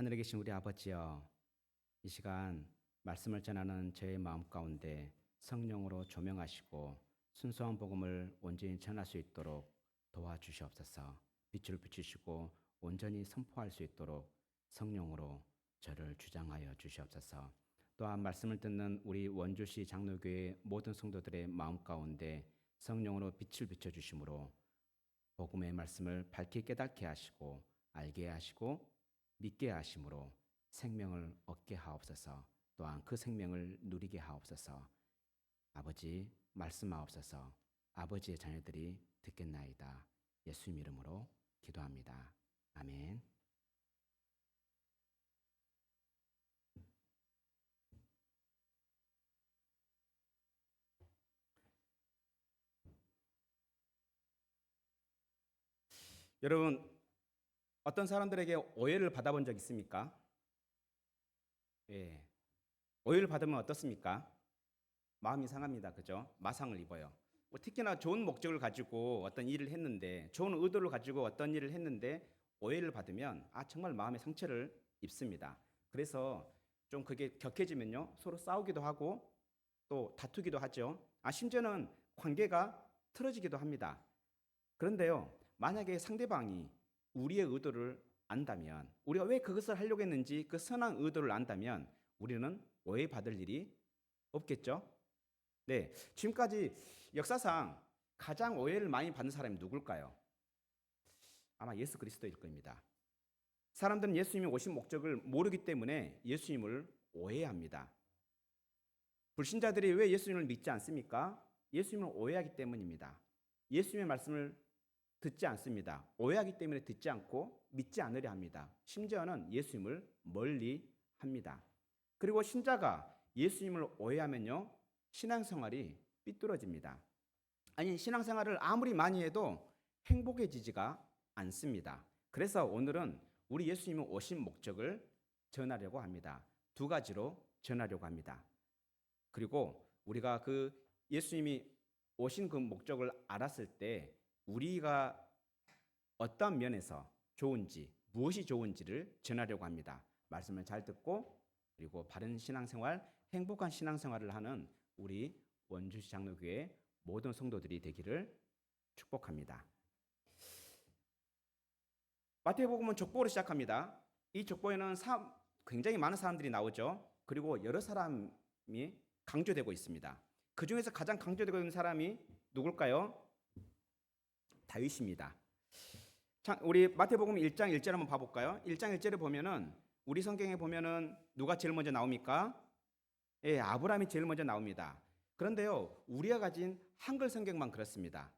하늘에 계신 우리 아버지여, 이 시간 말씀을 전하는 저의 마음 가운데 성령으로 조명하시고 순수한 복음을 온전히 전할 수 있도록 도와주시옵소서. 빛을 비추시고 온전히 선포할 수 있도록 성령으로 저를 주장하여 주시옵소서. 또한 말씀을 듣는 우리 원주시 장로교회 모든 성도들의 마음 가운데 성령으로 빛을 비춰주심으로 복음의 말씀을 밝게 깨닫게 하시고 알게 하시고 믿게 하심으로 생명을 얻게 하옵소서. 또한 그 생명을 누리게 하옵소서. 아버지 말씀하옵소서. 아버지의 자녀들이 듣겠나이다. 예수님 이름으로 기도합니다. 아멘. 여러분, 어떤 사람들에게 오해를 받아본 적 있습니까? 예. 오해를 받으면 어떻습니까? 마음이 상합니다. 그죠? 마상을 입어요. 특히나 좋은 목적을 가지고 어떤 일을 했는데, 좋은 의도를 가지고 어떤 일을 했는데 오해를 받으면 정말 마음의 상처를 입습니다. 그래서 좀 그게 격해지면요, 서로 싸우기도 하고 또 다투기도 하죠. 심지어는 관계가 틀어지기도 합니다. 그런데요, 만약에 상대방이 우리의 의도를 안다면, 우리가 왜 그것을 하려고 했는지 그 선한 의도를 안다면 우리는 오해받을 일이 없겠죠? 네, 지금까지 역사상 가장 오해를 많이 받는 사람이 누굴까요? 아마 예수 그리스도일 겁니다. 사람들은 예수님이 오신 목적을 모르기 때문에 예수님을 오해합니다. 불신자들이 왜 예수님을 믿지 않습니까? 예수님을 오해하기 때문입니다. 예수님의 말씀을 듣지 않습니다. 오해하기 때문에 듣지 않고 믿지 않으려 합니다. 심지어는 예수님을 멀리 합니다. 그리고 신자가 예수님을 오해하면요, 신앙생활이 삐뚤어집니다. 신앙생활을 아무리 많이 해도 행복해지지가 않습니다. 그래서 오늘은 우리 예수님이 오신 목적을 전하려고 합니다. 두 가지로 전하려고 합니다. 그리고 우리가 그 예수님이 오신 그 목적을 알았을 때 우리가 어떤 면에서 좋은지, 무엇이 좋은지를 전하려고 합니다. 말씀을 잘 듣고 그리고 바른 신앙생활, 행복한 신앙생활을 하는 우리 원주시 장로교회 모든 성도들이 되기를 축복합니다. 마태복음은 족보로 시작합니다. 이 족보에는 굉장히 많은 사람들이 나오죠. 그리고 여러 사람이 강조되고 있습니다. 그 중에서 가장 강조되고 있는 사람이 누굴까요? 다윗입니다. 우리 마태복음 1장 1절 한번 봐볼까요? 1장 1절에 보면은 우리 성경에 보면은 누가 제일 먼저 나옵니까? 예, 아브라함이 제일 먼저 나옵니다. 그런데요, 우리가 가진 한글 성경만 그렇습니다.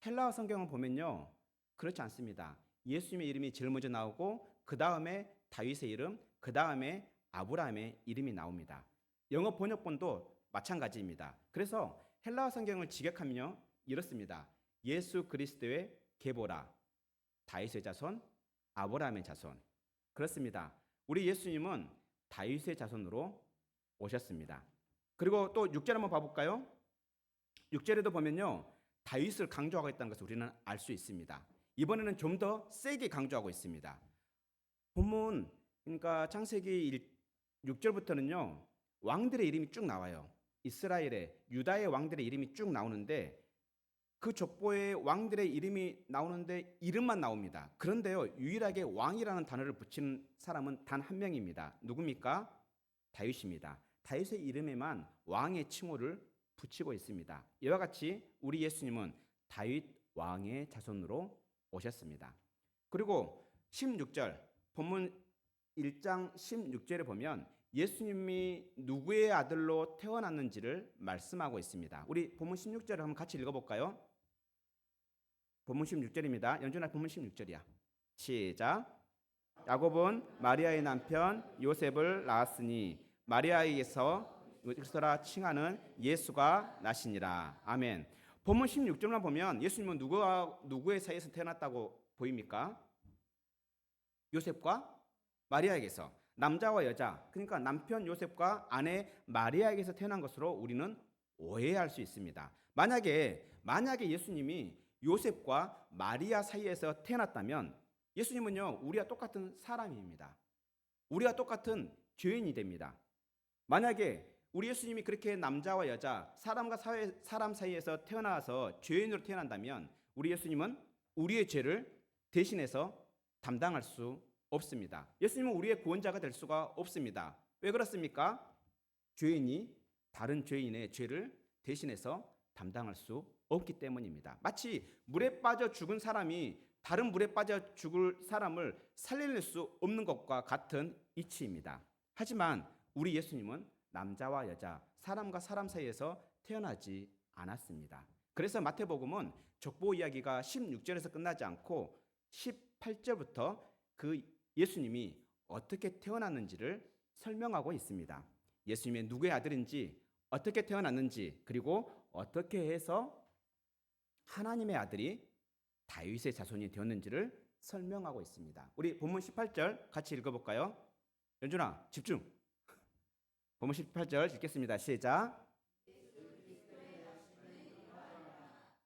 헬라어 성경을 보면요, 그렇지 않습니다. 예수님의 이름이 제일 먼저 나오고 그 다음에 다윗의 이름, 그 다음에 아브라함의 이름이 나옵니다. 영어 번역본도 마찬가지입니다. 그래서 헬라어 성경을 직역하면요, 이렇습니다. 예수 그리스도의 계보라, 다윗의 자손, 아브라함의 자손. 그렇습니다. 우리 예수님은 다윗의 자손으로 오셨습니다. 그리고 또 6절 한번 봐볼까요? 6절에도 보면요, 다윗을 강조하고 있다는 것을 우리는 알 수 있습니다. 이번에는 좀 더 세게 강조하고 있습니다. 본문, 그러니까 창세기 6절부터는요, 왕들의 이름이 쭉 나와요. 이스라엘의, 유다의 왕들의 이름이 쭉 나오는데 그 족보에 왕들의 이름이 나오는데 이름만 나옵니다. 그런데요, 유일하게 왕이라는 단어를 붙이는 사람은 단 한 명입니다. 누굽니까? 다윗입니다. 다윗의 이름에만 왕의 칭호를 붙이고 있습니다. 이와 같이 우리 예수님은 다윗 왕의 자손으로 오셨습니다. 그리고 16절, 본문 1장 16절에 보면 예수님이 누구의 아들로 태어났는지를 말씀하고 있습니다. 우리 본문 16절을 한번 같이 읽어볼까요? 본문 16절입니다. 연준아, 본문 16절이야. 시작. 야곱은 마리아의 남편 요셉을 낳았으니 마리아에게서 그리스도라 칭하는 예수가 나시니라. 아멘. 본문 16절만 보면 예수님은 누구의 사이에서 태어났다고 보입니까? 요셉과 마리아에게서, 남자와 여자, 그러니까 남편 요셉과 아내 마리아에게서 태어난 것으로 우리는 오해할 수 있습니다. 만약에 예수님이 요셉과 마리아 사이에서 태어났다면 예수님은요, 우리와 똑같은 사람입니다. 우리와 똑같은 죄인이 됩니다. 만약에 우리 예수님이 그렇게 남자와 여자, 사람과 사람 사이에서 태어나서 죄인으로 태어난다면 우리 예수님은 우리의 죄를 대신해서 담당할 수 없습니다. 예수님은 우리의 구원자가 될 수가 없습니다. 왜 그렇습니까? 죄인이 다른 죄인의 죄를 대신해서 담당할 수 없기 때문입니다. 마치 물에 빠져 죽은 사람이 다른 물에 빠져 죽을 사람을 살려낼 수 없는 것과 같은 이치입니다. 하지만 우리 예수님은 남자와 여자, 사람과 사람 사이에서 태어나지 않았습니다. 그래서 마태복음은 족보 이야기가 16절에서 끝나지 않고 18절부터 그 예수님이 어떻게 태어났는지를 설명하고 있습니다. 예수님의 누구의 아들인지, 어떻게 태어났는지, 그리고 어떻게 해서 하나님의 아들이 다윗의 자손이 되었는지를 설명하고 있습니다. 우리 본문 18절 같이 읽어볼까요? 연준아, 집중. 본문 18절 읽겠습니다. 시작.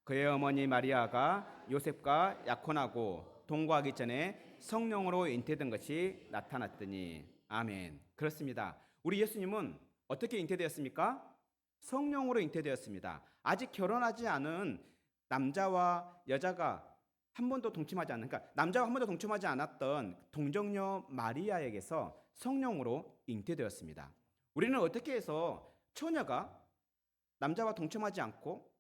그의 어머니 마리아가 요셉과 약혼하고 동거하기 전에 성령으로 잉태된 것이 나타났더니. 아멘. 그렇습니다. 우리 예수님은 어떻게 잉태되었습니까? 성령으로 잉태되었습니다. 아직 결혼하지 않은 남자와 여자가 한 번도 동침하지 않는, 그러니까 남자와 한 번도 동침하지 않았던 동정녀 마리아에게서 성령으로 잉태되었습니다. 우리는 어떻게 해서 처녀가 남자와 동침하지 않고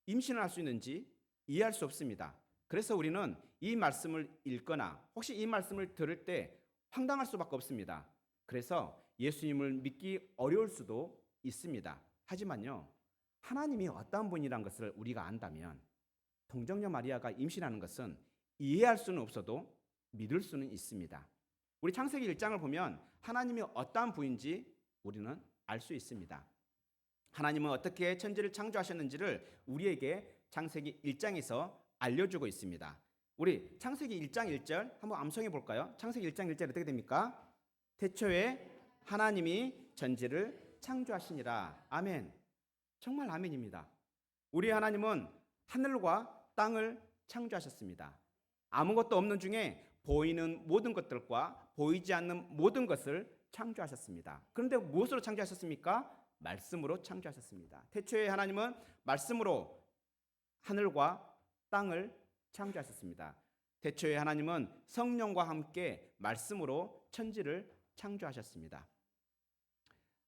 임신을 할 수 있는지 이해할 수 없습니다. 그래서 우리는 이 말씀을 읽거나 혹시 이 말씀을 들을 때 황당할 수밖에 없습니다. 그래서 예수님을 믿기 어려울 수도 있습니다. 하지만요, 하나님이 어떤 분이란 것을 우리가 안다면 동정녀 마리아가 임신하는 것은 이해할 수는 없어도 믿을 수는 있습니다. 우리 창세기 1장을 보면 하나님이 어떠한 분인지 우리는 알 수 있습니다. 하나님은 어떻게 천지를 창조하셨는지를 우리에게 창세기 1장에서 알려주고 있습니다. 우리 창세기 1장 1절 한번 암송해 볼까요? 창세기 1장 1절 어떻게 됩니까? 태초에 하나님이 천지를 창조하시니라. 아멘. 정말 아멘입니다. 우리 하나님은 하늘과 땅을 창조하셨습니다. 아무것도 없는 중에 보이는 모든 것들과 보이지 않는 모든 것을 창조하셨습니다. 그런데 무엇으로 창조하셨습니까? 말씀으로 창조하셨습니다. 태초에 하나님은 말씀으로 하늘과 땅을 창조하셨습니다. 태초에 하나님은 성령과 함께 말씀으로 천지를 창조하셨습니다.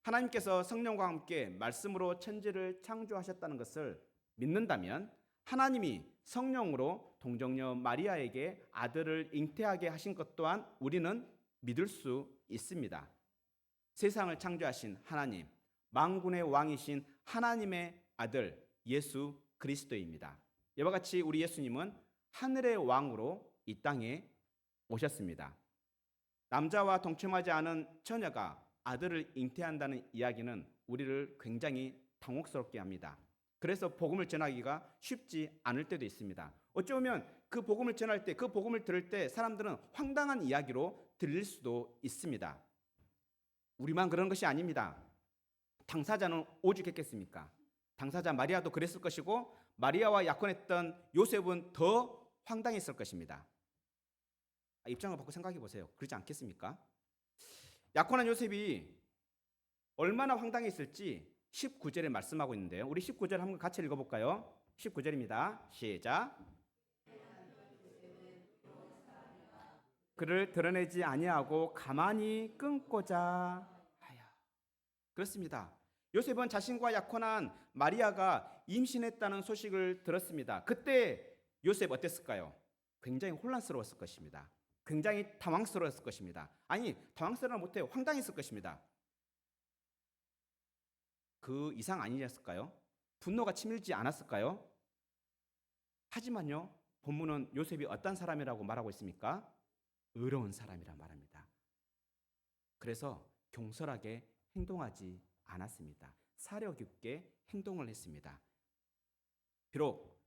하나님께서 성령과 함께 말씀으로 천지를 창조하셨다는 것을 믿는다면 하나님이 성령으로 동정녀 마리아에게 아들을 잉태하게 하신 것 또한 우리는 믿을 수 있습니다. 세상을 창조하신 하나님, 만군의 왕이신 하나님의 아들 예수 그리스도입니다. 이와 같이 우리 예수님은 하늘의 왕으로 이 땅에 오셨습니다. 남자와 동침하지 않은 처녀가 아들을 잉태한다는 이야기는 우리를 굉장히 당혹스럽게 합니다. 그래서 복음을 전하기가 쉽지 않을 때도 있습니다. 어쩌면 그 복음을 전할 때, 그 복음을 들을 때 사람들은 황당한 이야기로 들릴 수도 있습니다. 우리만 그런 것이 아닙니다. 당사자는 오죽했겠습니까? 당사자 마리아도 그랬을 것이고 마리아와 약혼했던 요셉은 더 황당했을 것입니다. 입장을 바꿔 생각해 보세요. 그렇지 않겠습니까? 약혼한 요셉이 얼마나 황당했을지 19절에 말씀하고 있는데요. 우리 19절 한번 같이 읽어볼까요? 19절입니다. 시작. 그를 드러내지 아니하고 가만히 끊고자 하여. 그렇습니다. 요셉은 자신과 약혼한 마리아가 임신했다는 소식을 들었습니다. 그때 요셉 어땠을까요? 굉장히 혼란스러웠을 것입니다. 굉장히 당황스러웠을 것입니다. 아니, 당황스러워 못해 황당했을 것입니다. 그 이상 아니었을까요? 분노가 치밀지 않았을까요? 하지만요, 본문은 요셉이 어떤 사람이라고 말하고 있습니까? 의로운 사람이라 말합니다. 그래서 경솔하게 행동하지 않았습니다. 사려 깊게 행동을 했습니다. 비록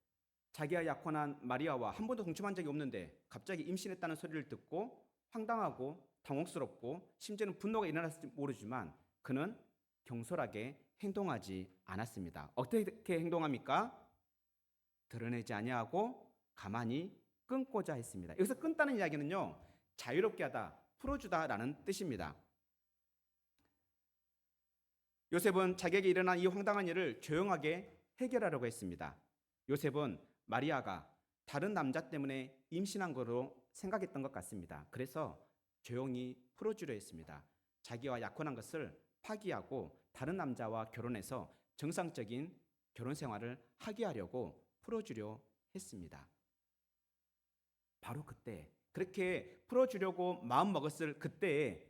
자기가 약혼한 마리아와 한 번도 동침한 적이 없는데 갑자기 임신했다는 소리를 듣고 황당하고 당혹스럽고 심지어는 분노가 일어났을지 모르지만 그는 경솔하게 행동하지 않았습니다. 어떻게 행동합니까? 드러내지 아니하고 가만히 끊고자 했습니다. 여기서 끊다는 이야기는요, 자유롭게 하다, 풀어주다라는 뜻입니다. 요셉은 자기에게 일어난 이 황당한 일을 조용하게 해결하려고 했습니다. 요셉은 마리아가 다른 남자 때문에 임신한 거로 생각했던 것 같습니다. 그래서 조용히 풀어주려 했습니다. 자기와 약혼한 것을 파기하고 다른 남자와 결혼해서 정상적인 결혼 생활을 하게 하려고 풀어주려 했습니다. 바로 그때 그렇게 풀어주려고 마음 먹었을 그때에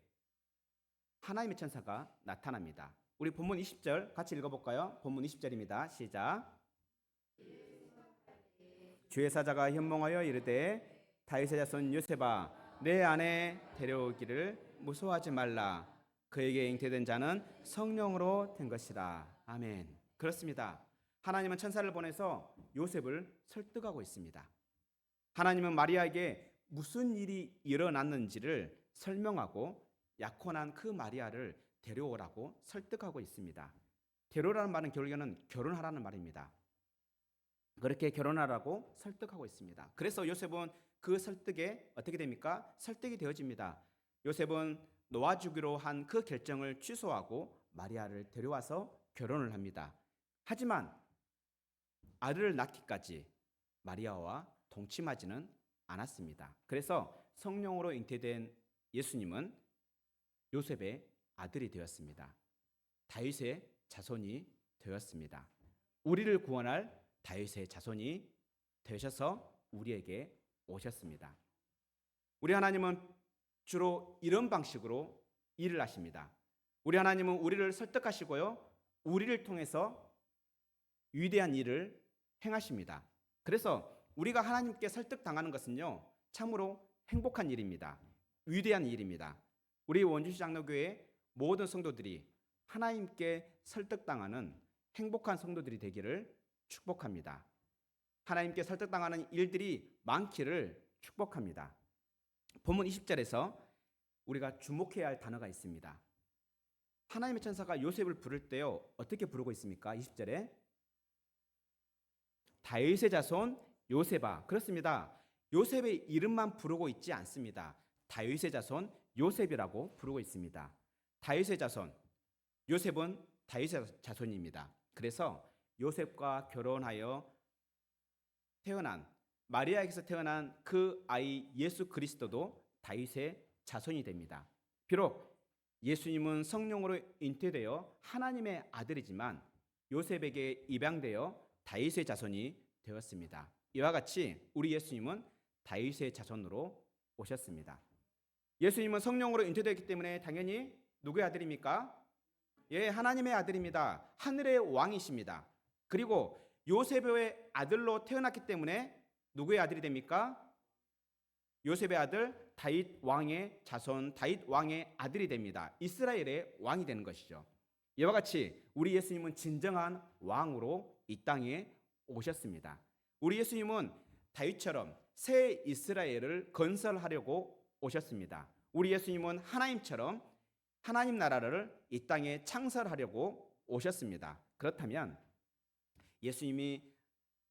하나님의 천사가 나타납니다. 우리 본문 20절 같이 읽어볼까요? 본문 20절입니다. 시작. 주의 사자가 현몽하여 이르되 다윗의 자손 요셉아 내 안에 데려오기를 무서워하지 말라. 그에게 잉태된 자는 성령으로 된 것이라. 아멘. 그렇습니다. 하나님은 천사를 보내서 요셉을 설득하고 있습니다. 하나님은 마리아에게 무슨 일이 일어났는지를 설명하고 약혼한 그 마리아를 데려오라고 설득하고 있습니다. 데려오라는 말은 결국에는 결혼하라는 말입니다. 그렇게 결혼하라고 설득하고 있습니다. 그래서 요셉은 그 설득에 어떻게 됩니까? 설득이 되어집니다. 요셉은 놓아주기로 한 그 결정을 취소하고 마리아를 데려와서 결혼을 합니다. 하지만 아들을 낳기까지 마리아와 동침하지는 않았습니다. 그래서 성령으로 잉태된 예수님은 요셉의 아들이 되었습니다. 다윗의 자손이 되었습니다. 우리를 구원할 다윗의 자손이 되셔서 우리에게 오셨습니다. 우리 하나님은 주로 이런 방식으로 일을 하십니다. 우리 하나님은 우리를 설득하시고요, 우리를 통해서 위대한 일을 행하십니다. 그래서 우리가 하나님께 설득당하는 것은요, 참으로 행복한 일입니다. 위대한 일입니다. 우리 원주시 장로교회 모든 성도들이 하나님께 설득당하는 행복한 성도들이 되기를 축복합니다. 하나님께 설득당하는 일들이 많기를 축복합니다. 본문 20절에서 우리가 주목해야 할 단어가 있습니다. 하나님의 천사가 요셉을 부를 때요, 어떻게 부르고 있습니까? 20절에 다윗의 자손 요셉아. 그렇습니다. 요셉의 이름만 부르고 있지 않습니다. 다윗의 자손 요셉이라고 부르고 있습니다. 다윗의 자손, 요셉은 다윗의 자손입니다. 그래서 요셉과 결혼하여 태어난, 마리아에게서 태어난 그 아이 예수 그리스도도 다윗의 자손이 됩니다. 비록 예수님은 성령으로 잉태되어 하나님의 아들이지만 요셉에게 입양되어 다윗의 자손이 되었습니다. 이와 같이 우리 예수님은 다윗의 자손으로 오셨습니다. 예수님은 성령으로 잉태되었기 때문에 당연히 누구의 아들입니까? 예, 하나님의 아들입니다. 하늘의 왕이십니다. 그리고 요셉의 아들로 태어났기 때문에 누구의 아들이 됩니까? 요셉의 아들 다윗 왕의 자손, 다윗 왕의 아들이 됩니다. 이스라엘의 왕이 되는 것이죠. 이와 같이 우리 예수님은 진정한 왕으로 이 땅에 오셨습니다. 우리 예수님은 다윗처럼 새 이스라엘을 건설하려고 오셨습니다. 우리 예수님은 하나님처럼 하나님 나라를 이 땅에 창설하려고 오셨습니다. 그렇다면 예수님이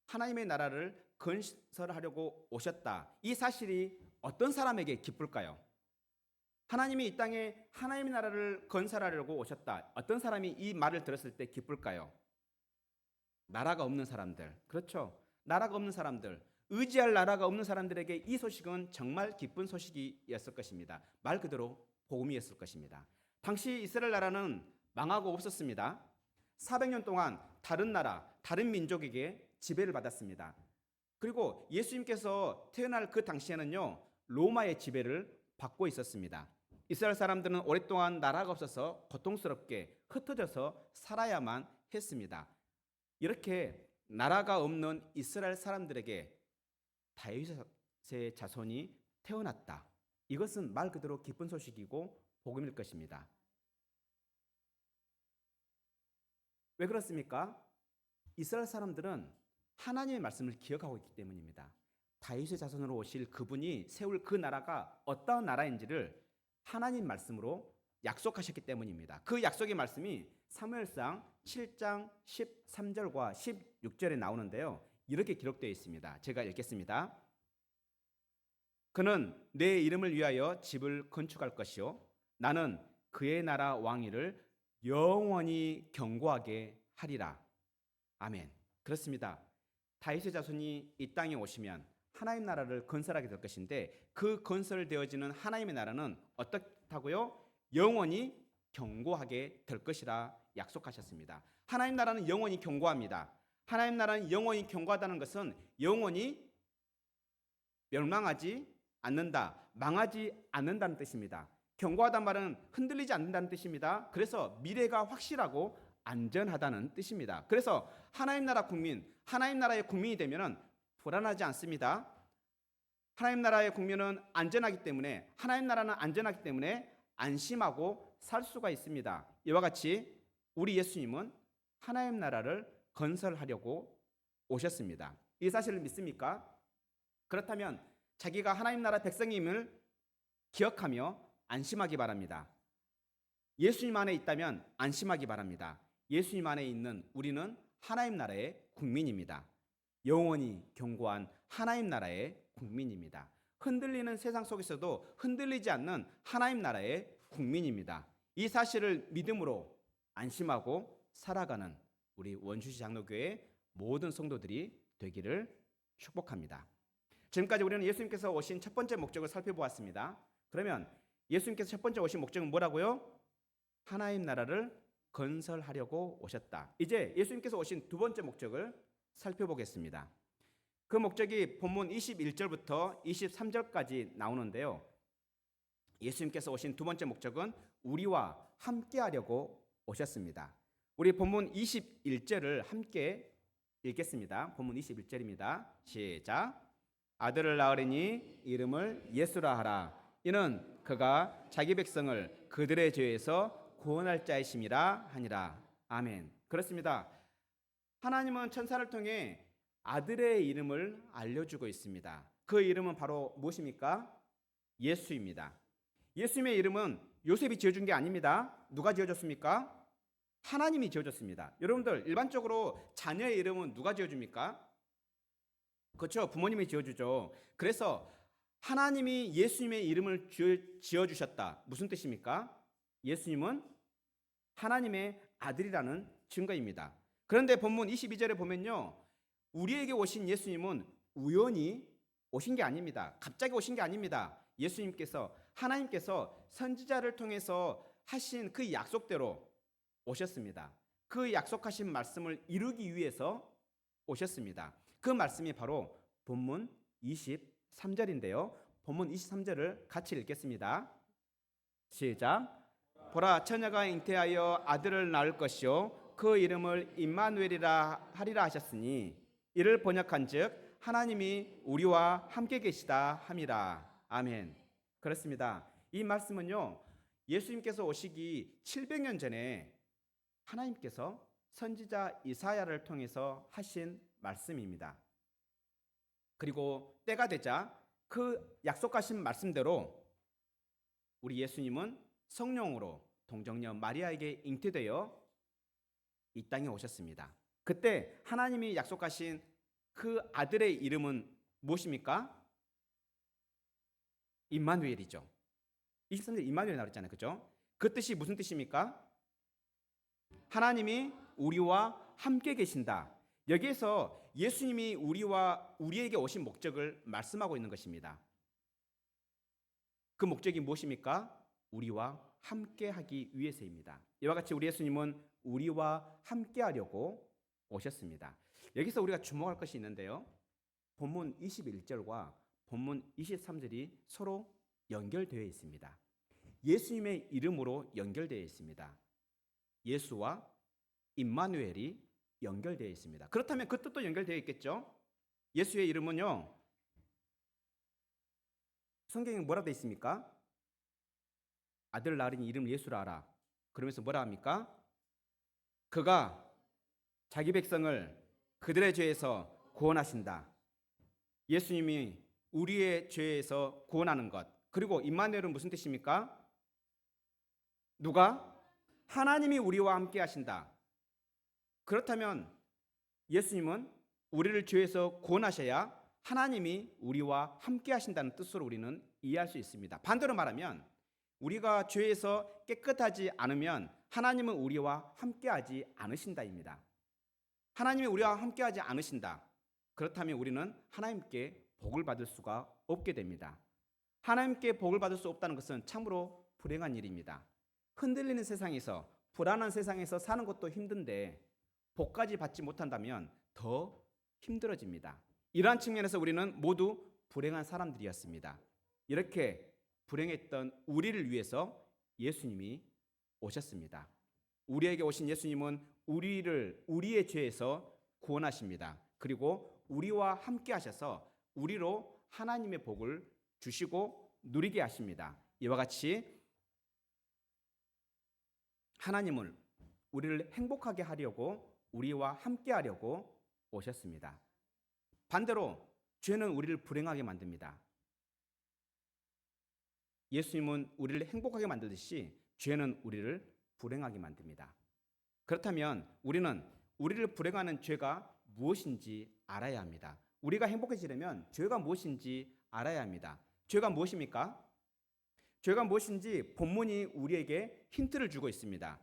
하나님의 나라를 건설하려고 오셨다. 이 사실이 어떤 사람에게 기쁠까요? 하나님이 이 땅에 하나님의 나라를 건설하려고 오셨다. 어떤 사람이 이 말을 들었을 때 기쁠까요? 나라가 없는 사람들. 그렇죠. 나라가 없는 사람들. 의지할 나라가 없는 사람들에게 이 소식은 정말 기쁜 소식이었을 것입니다. 말 그대로 복음이었을 것입니다. 당시 이스라엘 나라는 망하고 없었습니다. 400년 동안 다른 나라, 다른 민족에게 지배를 받았습니다. 그리고 예수님께서 태어날 그 당시에는요, 로마의 지배를 받고 있었습니다. 이스라엘 사람들은 오랫동안 나라가 없어서 고통스럽게 흩어져서 살아야만 했습니다. 이렇게 나라가 없는 이스라엘 사람들에게 다윗의 자손이 태어났다. 이것은 말 그대로 기쁜 소식이고 복음일 것입니다. 왜 그렇습니까? 이스라엘 사람들은 하나님의 말씀을 기억하고 있기 때문입니다. 다윗의 자손으로 오실 그분이 세울 그 나라가 어떤 나라인지를 하나님 말씀으로 약속하셨기 때문입니다. 그 약속의 말씀이 사무엘상 7장 13절과 16절에 나오는데요. 이렇게 기록되어 있습니다. 제가 읽겠습니다. 그는 내 이름을 위하여 집을 건축할 것이요 나는 그의 나라 왕위를 영원히 견고하게 하리라. 아멘. 그렇습니다. 다윗의 자손이 이 땅에 오시면 하나님 나라를 건설하게 될 것인데 그 건설되어지는 하나님의 나라는 어떻다고요? 영원히 견고하게 될 것이라 약속하셨습니다. 하나님 나라는 영원히 견고합니다. 하나님 나라는 영원히 견고하다는 것은 영원히 멸망하지 않는다, 망하지 않는다는 뜻입니다. 견고하다는 말은 흔들리지 않는다는 뜻입니다. 그래서 미래가 확실하고 안전하다는 뜻입니다. 그래서 하나님 나라 국민, 하나님 나라의 국민이 되면은 불안하지 않습니다. 하나님 나라의 국민은 안전하기 때문에, 하나님 나라는 안전하기 때문에 안심하고 살 수가 있습니다. 이와 같이 우리 예수님은 하나님 나라를 건설하려고 오셨습니다. 이 사실을 믿습니까? 그렇다면 자기가 하나님 나라 백성임을 기억하며 안심하기 바랍니다. 예수님 안에 있다면 안심하기 바랍니다. 예수님 안에 있는 우리는 하나님 나라의 국민입니다. 영원히 견고한 하나님 나라의 국민입니다. 흔들리는 세상 속에서도 흔들리지 않는 하나님 나라의 국민입니다. 이 사실을 믿음으로 안심하고 살아가는 우리 원주시 장로교회 모든 성도들이 되기를 축복합니다. 지금까지 우리는 예수님께서 오신 첫 번째 목적을 살펴보았습니다. 그러면 예수님께서 첫 번째 오신 목적은 뭐라고요? 하나님 나라를 건설하려고 오셨다. 이제 예수님께서 오신 두 번째 목적을 살펴보겠습니다. 그 목적이 본문 21절부터 23절까지 나오는데요. 예수님께서 오신 두 번째 목적은 우리와 함께 하려고 오셨습니다. 우리 본문 21절을 함께 읽겠습니다. 본문 21절입니다. 시작. 아들을 낳으리니 이름을 예수라 하라. 이는 그가 자기 백성을 그들의 죄에서 구원할 자이심이라 하니라. 아멘. 그렇습니다. 하나님은 천사를 통해 아들의 이름을 알려주고 있습니다. 그 이름은 바로 무엇입니까? 예수입니다. 예수님의 이름은 요셉이 지어준 게 아닙니다. 누가 지어줬습니까? 하나님이 지어줬습니다. 여러분들 일반적으로 자녀의 이름은 누가 지어줍니까? 그렇죠. 부모님이 지어주죠. 그래서 하나님이 예수님의 이름을 지어주셨다. 무슨 뜻입니까? 예수님은 하나님의 아들이라는 증거입니다. 그런데 본문 22절에 보면요. 우리에게 오신 예수님은 우연히 오신 게 아닙니다. 갑자기 오신 게 아닙니다. 예수님께서 하나님께서 선지자를 통해서 하신 그 약속대로 오셨습니다. 그 약속하신 말씀을 이루기 위해서 오셨습니다. 그 말씀이 바로 본문 23절인데요. 본문 23절을 같이 읽겠습니다. 시작. 보라, 처녀가 잉태하여 아들을 낳을 것이요 그 이름을 임마누엘이라 하리라 하셨으니 이를 번역한즉 하나님이 우리와 함께 계시다 함이라. 아멘. 그렇습니다. 이 말씀은요. 예수님께서 오시기 700년 전에 하나님께서 선지자 이사야를 통해서 하신 말씀입니다. 그리고 때가 되자 그 약속하신 말씀대로 우리 예수님은 성령으로 동정녀 마리아에게 잉태되어 이 땅에 오셨습니다. 그때 하나님이 약속하신 그 아들의 이름은 무엇입니까? 임마누엘이죠. 23절 임마누엘 나왔잖아요. 그죠? 그 뜻이 무슨 뜻입니까? 하나님이 우리와 함께 계신다. 여기에서 예수님이 우리에게 오신 목적을 말씀하고 있는 것입니다. 그 목적이 무엇입니까? 우리와 함께 하기 위해서입니다. 이와 같이 우리 예수님은 우리와 함께 하려고 오셨습니다. 여기서 우리가 주목할 것이 있는데요. 본문 21절과 본문 23절이 서로 연결되어 있습니다. 예수님의 이름으로 연결되어 있습니다. 예수와 임마누엘이 연결되어 있습니다. 그렇다면 그 뜻도 연결되어 있겠죠? 예수의 이름은요. 성경에 뭐라 되어 있습니까? 아들 낳으니 이름을 예수라 하라. 그러면서 뭐라 합니까? 그가 자기 백성을 그들의 죄에서 구원하신다. 예수님이 우리의 죄에서 구원하는 것. 그리고 임마누엘은 무슨 뜻입니까? 누가? 하나님이 우리와 함께 하신다. 그렇다면 예수님은 우리를 죄에서 구원하셔야 하나님이 우리와 함께 하신다는 뜻으로 우리는 이해할 수 있습니다. 반대로 말하면 우리가 죄에서 깨끗하지 않으면 하나님은 우리와 함께하지 않으신다입니다. 하나님이 우리와 함께하지 않으신다. 그렇다면 우리는 하나님께 복을 받을 수가 없게 됩니다. 하나님께 복을 받을 수 없다는 것은 참으로 불행한 일입니다. 흔들리는 세상에서, 불안한 세상에서 사는 것도 힘든데 복까지 받지 못한다면 더 힘들어집니다. 이러한 측면에서 우리는 모두 불행한 사람들이었습니다. 이렇게 불행했던 우리를 위해서 예수님이 오셨습니다. 우리에게 오신 예수님은 우리를 우리의 죄에서 구원하십니다. 그리고 우리와 함께 하셔서 우리로 하나님의 복을 주시고 누리게 하십니다. 이와 같이 하나님은 우리를 행복하게 하려고 우리와 함께 하려고 오셨습니다. 반대로 죄는 우리를 불행하게 만듭니다. 예수님은 우리를 행복하게 만들듯이 죄는 우리를 불행하게 만듭니다. 그렇다면 우리는 우리를 불행하는 죄가 무엇인지 알아야 합니다. 우리가 행복해지려면 죄가 무엇인지 알아야 합니다. 죄가 무엇입니까? 죄가 무엇인지 본문이 우리에게 힌트를 주고 있습니다.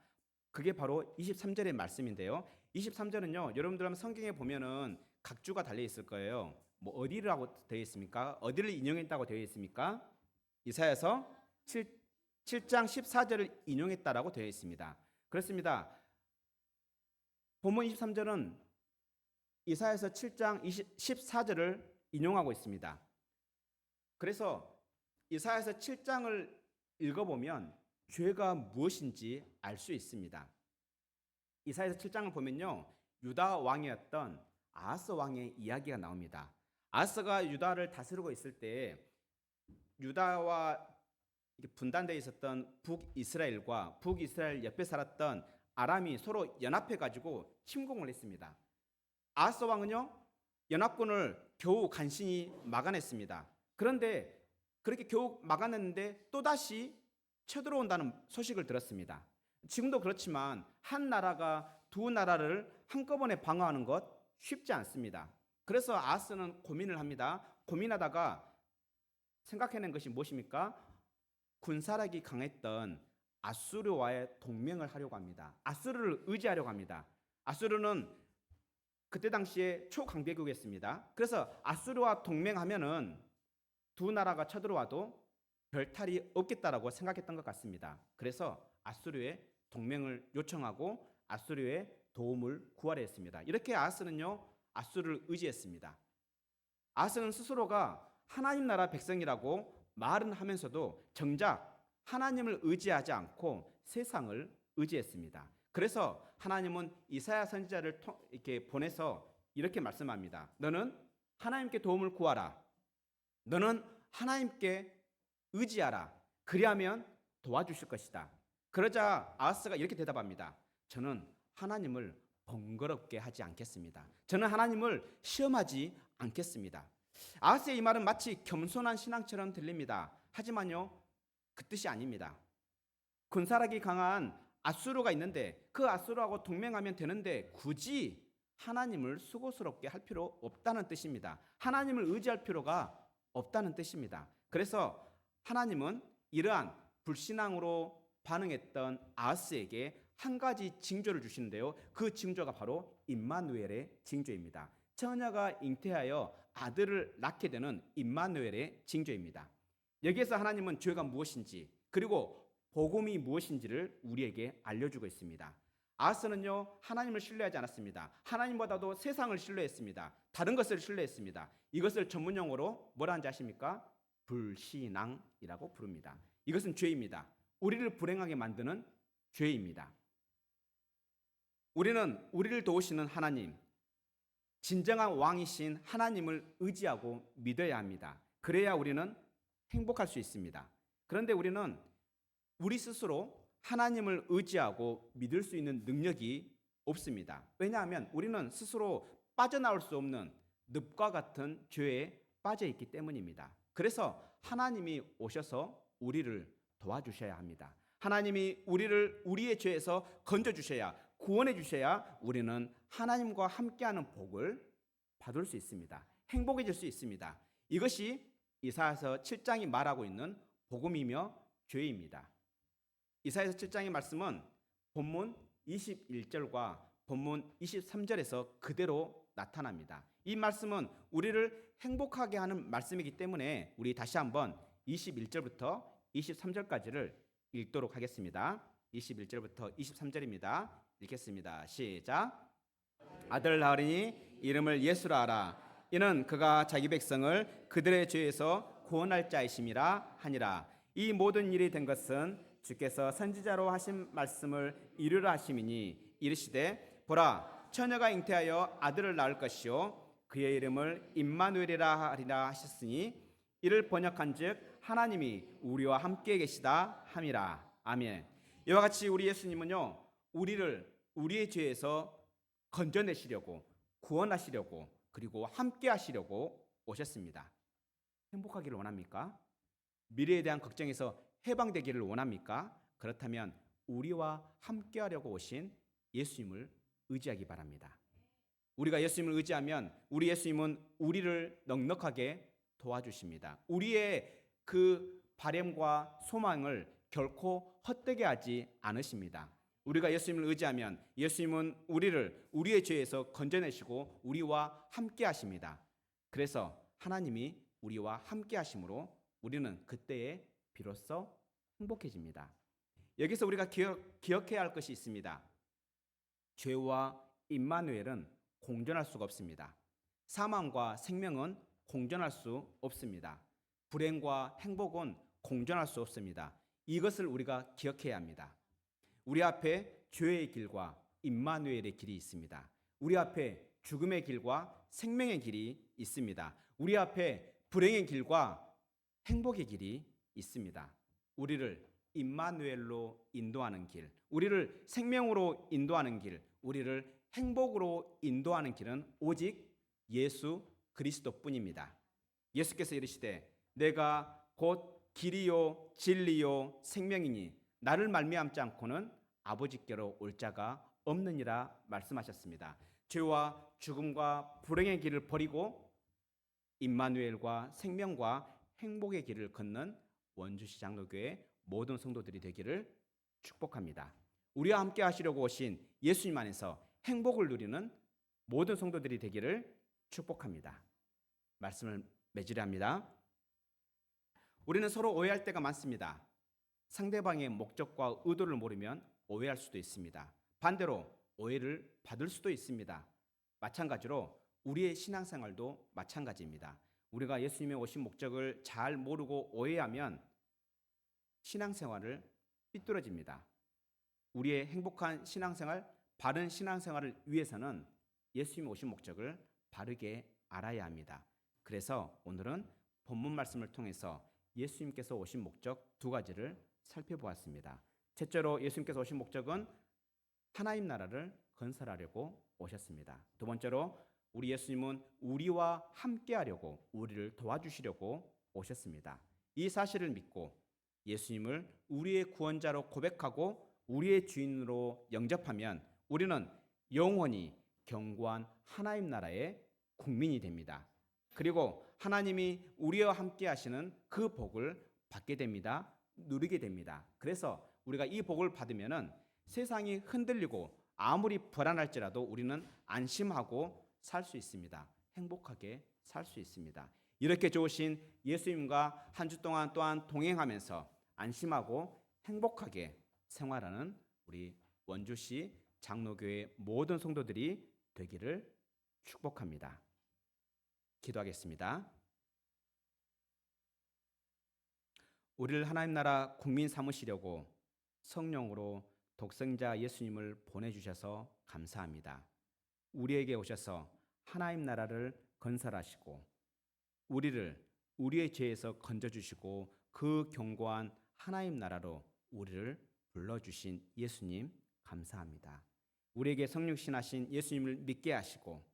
그게 바로 23절의 말씀인데요. 23절은요, 여러분들 한번 성경에 보면은 각주가 달려 있을 거예요. 뭐 어디라고 되어 있습니까? 어디를 인용했다고 되어 있습니까? 이사야서 7장 14절을 인용했다라고 되어 있습니다. 그렇습니다. 본문 23절은 이사야서 7장 14절을 인용하고 있습니다. 그래서 이사야서 7장을 읽어보면 죄가 무엇인지 알 수 있습니다. 이사야서 7장을 보면요, 유다 왕이었던 아하스 왕의 이야기가 나옵니다. 아하스가 유다를 다스리고 있을 때 유다와 분단되어 있었던 북이스라엘과 북이스라엘 옆에 살았던 아람이 서로 연합해 가지고 침공을 했습니다. 아하스 왕은요, 연합군을 겨우 간신히 막아냈습니다. 그런데 그렇게 겨우 막아냈는데 또다시 쳐들어온다는 소식을 들었습니다. 지금도 그렇지만 한 나라가 두 나라를 한꺼번에 방어하는 것 쉽지 않습니다. 그래서 아하스는 고민을 합니다. 고민하다가 생각해낸 것이 무엇입니까? 군사력이 강했던 아수르와의 동맹을 하려고 합니다. 아수르를 의지하려고 합니다. 아수르는 그때 당시에 초강대국이었습니다. 그래서 아수르와 동맹하면은 두 나라가 쳐들어와도 별 탈이 없겠다라고 생각했던 것 같습니다. 그래서 아수르의 동맹을 요청하고 아수르의 도움을 구하려 했습니다. 이렇게 아하스는요, 아수르를 의지했습니다. 아하스는 스스로가 하나님 나라 백성이라고 말은 하면서도 정작 하나님을 의지하지 않고 세상을 의지했습니다. 그래서 하나님은 이사야 선지자를 이렇게 보내서 이렇게 말씀합니다. 너는 하나님께 도움을 구하라. 너는 하나님께 의지하라. 그리하면 도와주실 것이다. 그러자 아하스가 이렇게 대답합니다. 저는 하나님을 번거롭게 하지 않겠습니다. 저는 하나님을 시험하지 않겠습니다. 아하스의 이 말은 마치 겸손한 신앙처럼 들립니다. 하지만요, 그 뜻이 아닙니다. 군사력이 강한 아수르가 있는데 그 아수르하고 동맹하면 되는데 굳이 하나님을 수고스럽게 할 필요 없다는 뜻입니다. 하나님을 의지할 필요가 없다는 뜻입니다. 그래서 하나님은 이러한 불신앙으로 반응했던 아하스에게 한 가지 징조를 주시는데요. 그 징조가 바로 임마누엘의 징조입니다. 처녀가 잉태하여 아들을 낳게 되는 임마누엘의 징조입니다. 여기에서 하나님은 죄가 무엇인지 그리고 복음이 무엇인지를 우리에게 알려주고 있습니다. 아하스는요, 하나님을 신뢰하지 않았습니다. 하나님보다도 세상을 신뢰했습니다. 다른 것을 신뢰했습니다. 이것을 전문용어로 뭐라 하는지 아십니까? 불신앙이라고 부릅니다. 이것은 죄입니다. 우리를 불행하게 만드는 죄입니다. 우리는 우리를 도우시는 하나님, 진정한 왕이신 하나님을 의지하고 믿어야 합니다. 그래야 우리는 행복할 수 있습니다. 그런데 우리는 우리 스스로 하나님을 의지하고 믿을 수 있는 능력이 없습니다. 왜냐하면 우리는 스스로 빠져나올 수 없는 늪과 같은 죄에 빠져 있기 때문입니다. 그래서 하나님이 오셔서 우리를 도와주셔야 합니다. 하나님이 우리를 우리의 죄에서 건져주셔야, 구원해 주셔야 우리는 하나님과 함께하는 복을 받을 수 있습니다. 행복해질 수 있습니다. 이것이 이사야서 7장이 말하고 있는 복음이며 교회입니다. 이사야서 7장의 말씀은 본문 21절과 본문 23절에서 그대로 나타납니다. 이 말씀은 우리를 행복하게 하는 말씀이기 때문에 우리 다시 한번 21절부터 23절까지를 읽도록 하겠습니다. 21절부터 23절입니다. 읽겠습니다. 시작. 아들 낳으리니 이름을 예수라 하라. 이는 그가 자기 백성을 그들의 죄에서 구원할 자이심이라 하니라. 이 모든 일이 된 것은 주께서 선지자로 하신 말씀을 이루라 하심이니 이르시되 보라 처녀가 잉태하여 아들을 낳을 것이요 그의 이름을 임마누엘이라 하리라 하셨으니 이를 번역한즉 하나님이 우리와 함께 계시다 함이라. 아멘. 이와 같이 우리 예수님은요 우리를 우리의 죄에서 건져내시려고 구원하시려고 그리고 함께 하시려고 오셨습니다. 행복하기를 원합니까? 미래에 대한 걱정에서 해방되기를 원합니까? 그렇다면 우리와 함께 하려고 오신 예수님을 의지하기 바랍니다. 우리가 예수님을 의지하면 우리 예수님은 우리를 넉넉하게 도와주십니다. 우리의 그 바램과 소망을 결코 헛되게 하지 않으십니다. 우리가 예수님을 의지하면 예수님은 우리를 우리의 죄에서 건져내시고 우리와 함께 하십니다. 그래서 하나님이 우리와 함께 하심으로 우리는 그때에 비로소 행복해집니다. 여기서 우리가 기억해야 할 것이 있습니다. 죄와 임마누엘은 공존할 수가 없습니다. 사망과 생명은 공존할 수 없습니다. 불행과 행복은 공존할 수 없습니다. 이것을 우리가 기억해야 합니다. 우리 앞에 죄의 길과 임마누엘의 길이 있습니다. 우리 앞에 죽음의 길과 생명의 길이 있습니다. 우리 앞에 불행의 길과 행복의 길이 있습니다. 우리를 임마누엘로 인도하는 길, 우리를 생명으로 인도하는 길, 우리를 행복으로 인도하는 길은 오직 예수 그리스도뿐입니다. 예수께서 이르시되 내가 곧 길이요 진리요 생명이니 나를 말미암지 않고는 아버지께로 올 자가 없느니라 말씀하셨습니다. 죄와 죽음과 불행의 길을 버리고 임마누엘과 생명과 행복의 길을 걷는 원주시 장로교회 모든 성도들이 되기를 축복합니다. 우리와 함께 하시려고 오신 예수님 안에서 행복을 누리는 모든 성도들이 되기를 축복합니다. 말씀을 맺으려 합니다. 우리는 서로 오해할 때가 많습니다. 상대방의 목적과 의도를 모르면 오해할 수도 있습니다. 반대로 오해를 받을 수도 있습니다. 마찬가지로 우리의 신앙생활도 마찬가지입니다. 우리가 예수님의 오신 목적을 잘 모르고 오해하면 신앙생활을 삐뚤어집니다. 우리의 행복한 신앙생활, 바른 신앙생활을 위해서는 예수님이 오신 목적을 바르게 알아야 합니다. 그래서 오늘은 본문 말씀을 통해서 예수님께서 오신 목적 두 가지를 살펴보았습니다. 첫째로 예수님께서 오신 목적은 하나님 나라를 건설하려고 오셨습니다. 두 번째로 우리 예수님은 우리와 함께하려고 우리를 도와주시려고 오셨습니다. 이 사실을 믿고 예수님을 우리의 구원자로 고백하고 우리의 주인으로 영접하면 우리는 영원히 견고한 하나님 나라의 국민이 됩니다. 그리고 하나님이 우리와 함께 하시는 그 복을 받게 됩니다. 누리게 됩니다. 그래서 우리가 이 복을 받으면은 세상이 흔들리고 아무리 불안할지라도 우리는 안심하고 살 수 있습니다. 행복하게 살 수 있습니다. 이렇게 좋으신 예수님과 한 주 동안 또한 동행하면서 안심하고 행복하게 생활하는 우리 원주시 장로교회 모든 성도들이 되기를 축복합니다. 기도하겠습니다. 우리를 하나님 나라 국민 삼으시려고 성령으로 독생자 예수님을 보내주셔서 감사합니다. 우리에게 오셔서 하나님 나라를 건설하시고 우리를 우리의 죄에서 건져주시고 그 견고한 하나님 나라로 우리를 불러주신 예수님 감사합니다. 우리에게 성육신하신 예수님을 믿게 하시고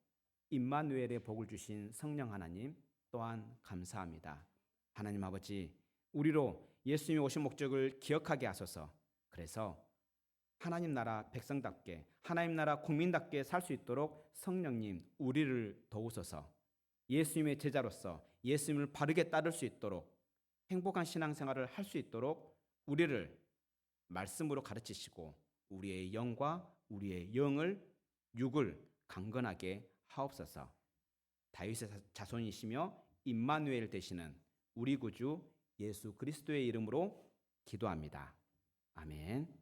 임마누엘의 복을 주신 성령 하나님 또한 감사합니다. 하나님 아버지, 우리로 예수님이 오신 목적을 기억하게 하소서. 그래서 하나님 나라 백성답게 하나님 나라 국민답게 살 수 있도록 성령님 우리를 도우소서. 예수님의 제자로서 예수님을 바르게 따를 수 있도록 행복한 신앙생활을 할 수 있도록 우리를 말씀으로 가르치시고 우리의 영과 우리의 영을 육을 강건하게 하옵소서. 다윗의 자손이시며 임마누엘 되시는 우리 구주 예수 그리스도의 이름으로 기도합니다. 아멘.